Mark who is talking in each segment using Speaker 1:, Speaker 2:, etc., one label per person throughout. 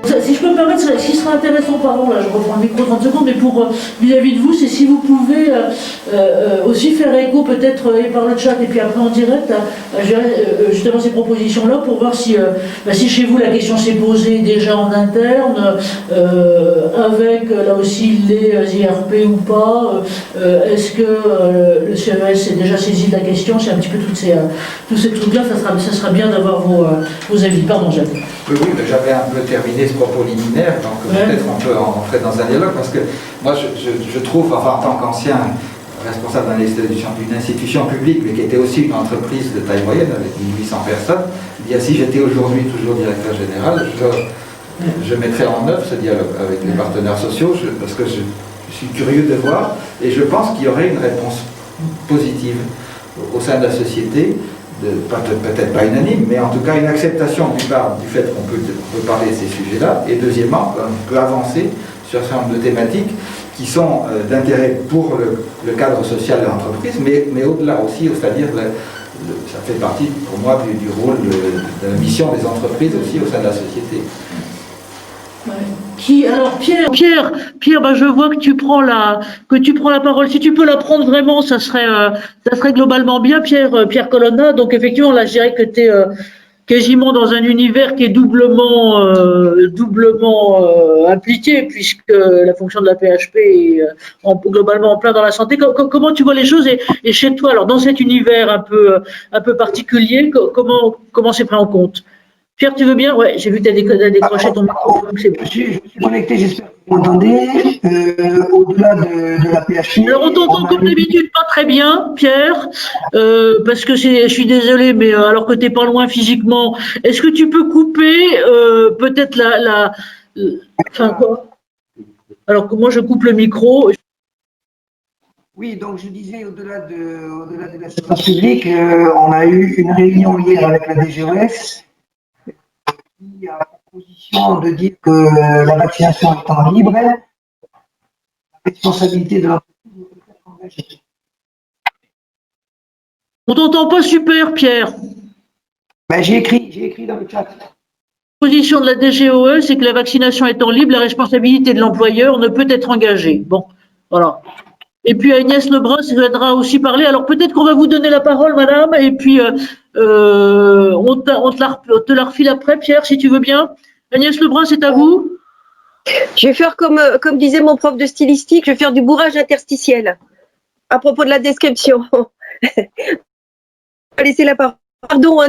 Speaker 1: Si je peux me permettre, ce qui serait intéressant, pardon, là je reprends le micro 30 secondes, mais pour vis-à-vis de vous, c'est si vous pouvez aussi faire écho peut-être par le chat et puis après en direct à justement ces propositions-là pour voir si, si chez vous la question s'est posée déjà en interne, avec là aussi les IRP ou pas, est-ce que le CES est déjà saisi de la question, c'est un petit peu tous ces trucs-là, ça sera bien d'avoir vos avis. Pardon, Jacques.
Speaker 2: Oui, j'avais un peu terminé ce propos liminaire, donc peut-être on peut entrer dans un dialogue, parce que moi je trouve, enfin en tant qu'ancien responsable d'une institution publique, mais qui était aussi une entreprise de taille moyenne avec 1800 personnes, eh bien, si j'étais aujourd'hui toujours directeur général, je mettrais en œuvre ce dialogue avec les partenaires sociaux, parce que je suis curieux de voir, et je pense qu'il y aurait une réponse positive au sein de la société, peut-être pas unanime, mais en tout cas une acceptation d'une part du fait qu'on peut parler de ces sujets-là, et deuxièmement, on peut avancer sur un certain nombre de thématiques qui sont d'intérêt pour le cadre social de l'entreprise, mais au-delà aussi, c'est-à-dire ça fait partie pour moi du rôle de la mission des entreprises aussi au sein de la société.
Speaker 1: Ouais. Alors Pierre, je vois que tu prends la parole. Si tu peux la prendre vraiment, ça serait globalement bien, Pierre Colonna. Donc effectivement, là, je dirais que tu es quasiment dans un univers qui est doublement impliqué, puisque la fonction de la PHP est globalement en plein dans la santé. Comment tu vois les choses et chez toi, alors dans cet univers un peu particulier, comment c'est pris en compte? Pierre, tu veux bien? Ouais, j'ai vu que tu as décroché ton micro.
Speaker 3: Je suis connecté, j'espère que vous m'entendez. Au-delà de la PHP.
Speaker 1: Alors, on t'entend comme d'habitude pas très bien, Pierre, parce que je suis désolée, mais alors que tu n'es pas loin physiquement, est-ce que tu peux couper peut-être enfin quoi? Alors que moi, je coupe le micro.
Speaker 3: Oui, donc je disais, au-delà de l'assistance publique, on a eu une réunion hier avec la DGOS. Qui a la proposition de dire que la vaccination étant libre, la responsabilité de l'entreprise peut être engagée.
Speaker 1: On t'entend pas super, Pierre.
Speaker 3: Ben, j'ai écrit dans le chat.
Speaker 1: La position de la DGOE, c'est que la vaccination étant libre, la responsabilité de l'employeur ne peut être engagée. Bon, voilà. Et puis Agnès Lebrun souhaitera aussi parler. Alors peut-être qu'on va vous donner la parole, madame, et puis on te la refile après, Pierre, si tu veux bien. Agnès Lebrun, c'est à vous.
Speaker 4: Je vais faire comme disait mon prof de stylistique, je vais faire du bourrage interstitiel à propos de la description. Laisser la parole. Pardon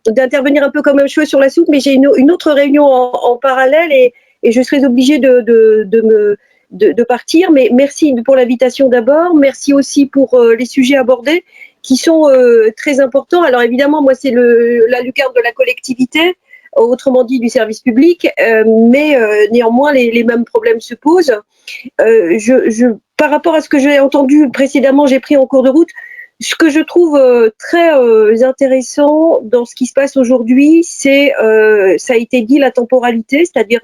Speaker 4: d'intervenir un peu comme un cheveu sur la soupe, mais j'ai une autre réunion en parallèle et je serai obligée de partir. Mais merci pour l'invitation d'abord. Merci aussi pour les sujets abordés qui sont très importants. Alors évidemment, moi, c'est la lucarne de la collectivité, autrement dit du service public, mais néanmoins, les mêmes problèmes se posent. Par rapport à ce que j'ai entendu précédemment, j'ai pris en cours de route, ce que je trouve très intéressant dans ce qui se passe aujourd'hui, c'est, ça a été dit, la temporalité, c'est-à-dire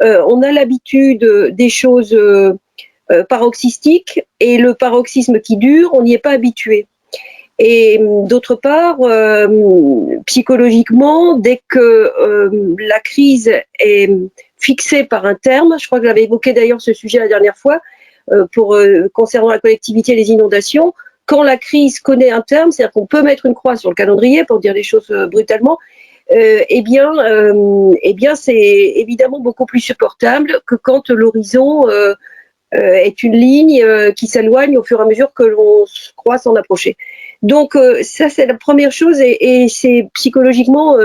Speaker 4: on a l'habitude des choses paroxystiques et le paroxysme qui dure, on n'y est pas habitué. Et d'autre part, psychologiquement, dès que la crise est fixée par un terme, je crois que j'avais évoqué d'ailleurs ce sujet la dernière fois, concernant la collectivité et les inondations, quand la crise connaît un terme, c'est-à-dire qu'on peut mettre une croix sur le calendrier, pour dire les choses brutalement, eh bien, c'est évidemment beaucoup plus supportable que quand l'horizon est une ligne qui s'éloigne au fur et à mesure que l'on croit s'en approcher. Donc, ça, c'est la première chose, et c'est psychologiquement,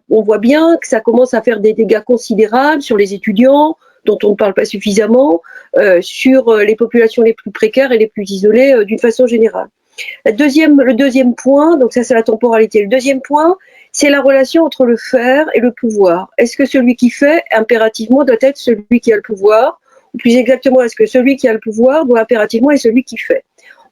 Speaker 4: on voit bien que ça commence à faire des dégâts considérables sur les étudiants, dont on ne parle pas suffisamment, sur les populations les plus précaires et les plus isolées d'une façon générale. Le deuxième point, donc ça c'est la temporalité. Le deuxième point, c'est la relation entre le faire et le pouvoir. Est-ce que celui qui fait, impérativement, doit être celui qui a le pouvoir? Ou plus exactement, est-ce que celui qui a le pouvoir doit impérativement être celui qui fait?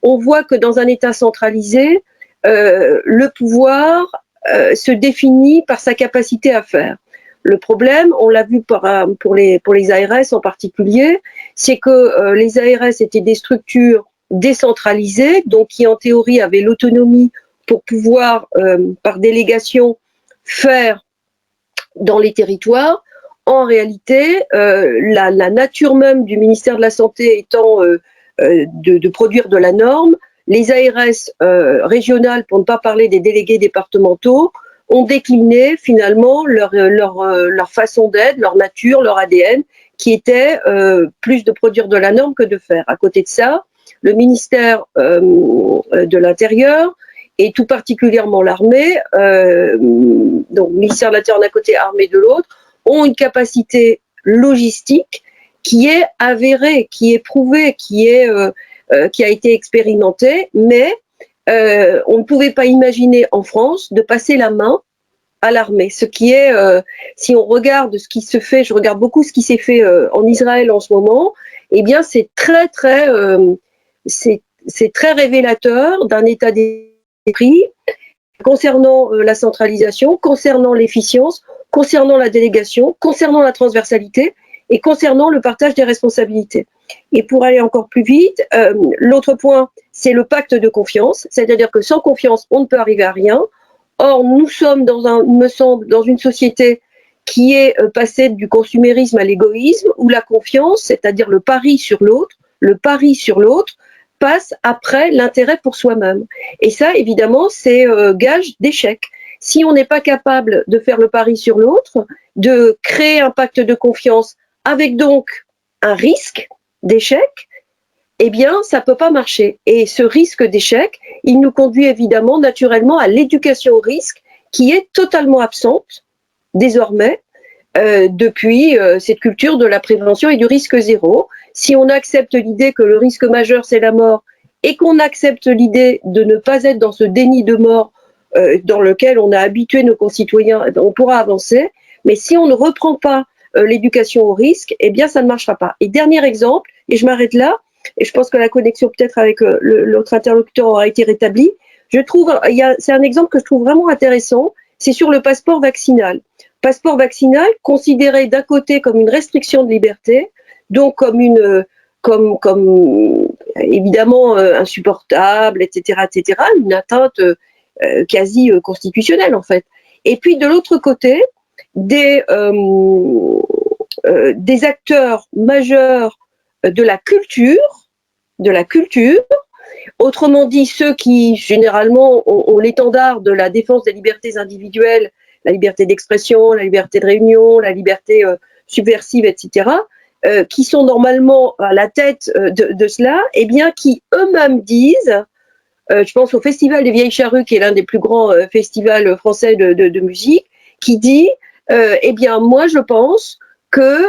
Speaker 4: On voit que dans un État centralisé, le pouvoir se définit par sa capacité à faire. Le problème, on l'a vu pour les ARS en particulier, c'est que les ARS étaient des structures décentralisées, donc qui en théorie avaient l'autonomie pour pouvoir, par délégation, faire dans les territoires. en réalité, la nature même du ministère de la Santé étant de produire de la norme, les ARS régionales, pour ne pas parler des délégués départementaux, ont décliné finalement leur façon d'être, leur nature, leur ADN, qui était plus de produire de la norme que de faire. À côté de ça, le ministère de l'Intérieur, et tout particulièrement l'armée, donc ministère de l'Intérieur d'un côté, armée de l'autre, ont une capacité logistique qui est avérée, qui est prouvée, qui a été expérimentée, mais on ne pouvait pas imaginer en France de passer la main à l'armée. Ce qui est, si on regarde ce qui se fait, je regarde beaucoup ce qui s'est fait en Israël en ce moment, eh bien c'est très révélateur d'un état d'esprit concernant la centralisation, concernant l'efficience, concernant la délégation, concernant la transversalité et concernant le partage des responsabilités. Et pour aller encore plus vite, l'autre point, c'est le pacte de confiance, c'est-à-dire que sans confiance, on ne peut arriver à rien. Or, nous sommes dans une société qui est passée du consumérisme à l'égoïsme, où la confiance, c'est-à-dire le pari sur l'autre, passe après l'intérêt pour soi-même. Et ça, évidemment, c'est gage d'échec. Si on n'est pas capable de faire le pari sur l'autre, de créer un pacte de confiance avec donc un risque d'échec, eh bien, ça ne peut pas marcher. Et ce risque d'échec, il nous conduit évidemment naturellement à l'éducation au risque, qui est totalement absente désormais depuis cette culture de la prévention et du risque zéro. Si on accepte l'idée que le risque majeur, c'est la mort, et qu'on accepte l'idée de ne pas être dans ce déni de mort dans lequel on a habitué nos concitoyens, on pourra avancer. Mais si on ne reprend pas l'éducation au risque, eh bien, ça ne marchera pas. Et dernier exemple, et je m'arrête là, et je pense que la connexion peut-être avec l'autre interlocuteur aura été rétablie. C'est un exemple que je trouve vraiment intéressant, c'est sur le passeport vaccinal. Passeport vaccinal considéré d'un côté comme une restriction de liberté, donc comme évidemment insupportable, etc., une atteinte quasi constitutionnelle en fait. Et puis de l'autre côté, des acteurs majeurs de la culture, autrement dit ceux qui généralement ont l'étendard de la défense des libertés individuelles, la liberté d'expression, la liberté de réunion, la liberté subversive, etc., qui sont normalement à la tête de cela, eh bien qui eux-mêmes disent, je pense au Festival des Vieilles Charrues, qui est l'un des plus grands festivals français de musique, qui dit, eh bien moi je pense que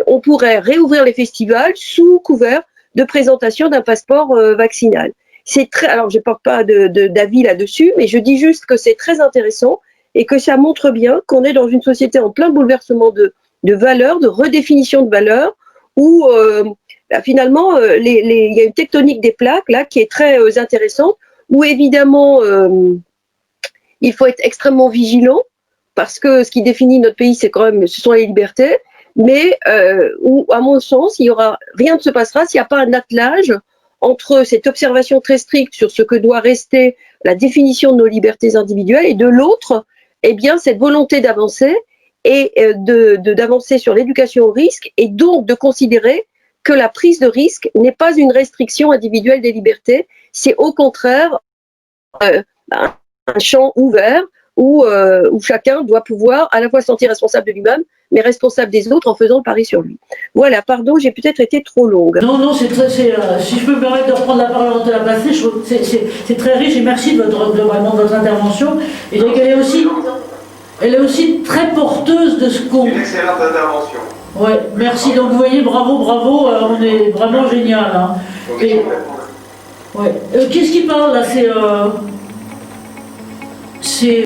Speaker 4: on pourrait réouvrir les festivals sous couvert de présentation d'un passeport vaccinal. Alors je ne porte pas d'avis là-dessus, mais je dis juste que c'est très intéressant et que ça montre bien qu'on est dans une société en plein bouleversement de valeurs, de redéfinition de valeurs, où finalement il y a une tectonique des plaques là qui est très intéressante, où évidemment il faut être extrêmement vigilant, parce que ce qui définit notre pays, ce sont les libertés, mais où, à mon sens, rien ne se passera s'il n'y a pas un attelage entre cette observation très stricte sur ce que doit rester la définition de nos libertés individuelles, et de l'autre, eh bien, cette volonté d'avancer et d'avancer sur l'éducation au risque, et donc de considérer que la prise de risque n'est pas une restriction individuelle des libertés, c'est au contraire un champ ouvert où chacun doit pouvoir à la fois se sentir responsable de lui-même, mais responsable des autres en faisant le pari sur lui. Voilà, pardon, j'ai peut-être été trop longue.
Speaker 1: Non, si je peux me permettre de reprendre la parole avant de la passer, c'est très riche, et merci vraiment de votre intervention. Et donc elle est aussi très porteuse de ce qu'on...
Speaker 5: Une excellente intervention.
Speaker 1: Ouais, merci. Donc vous voyez, bravo, on est vraiment génial. Hein. Qu'est-ce qui parle là? C'est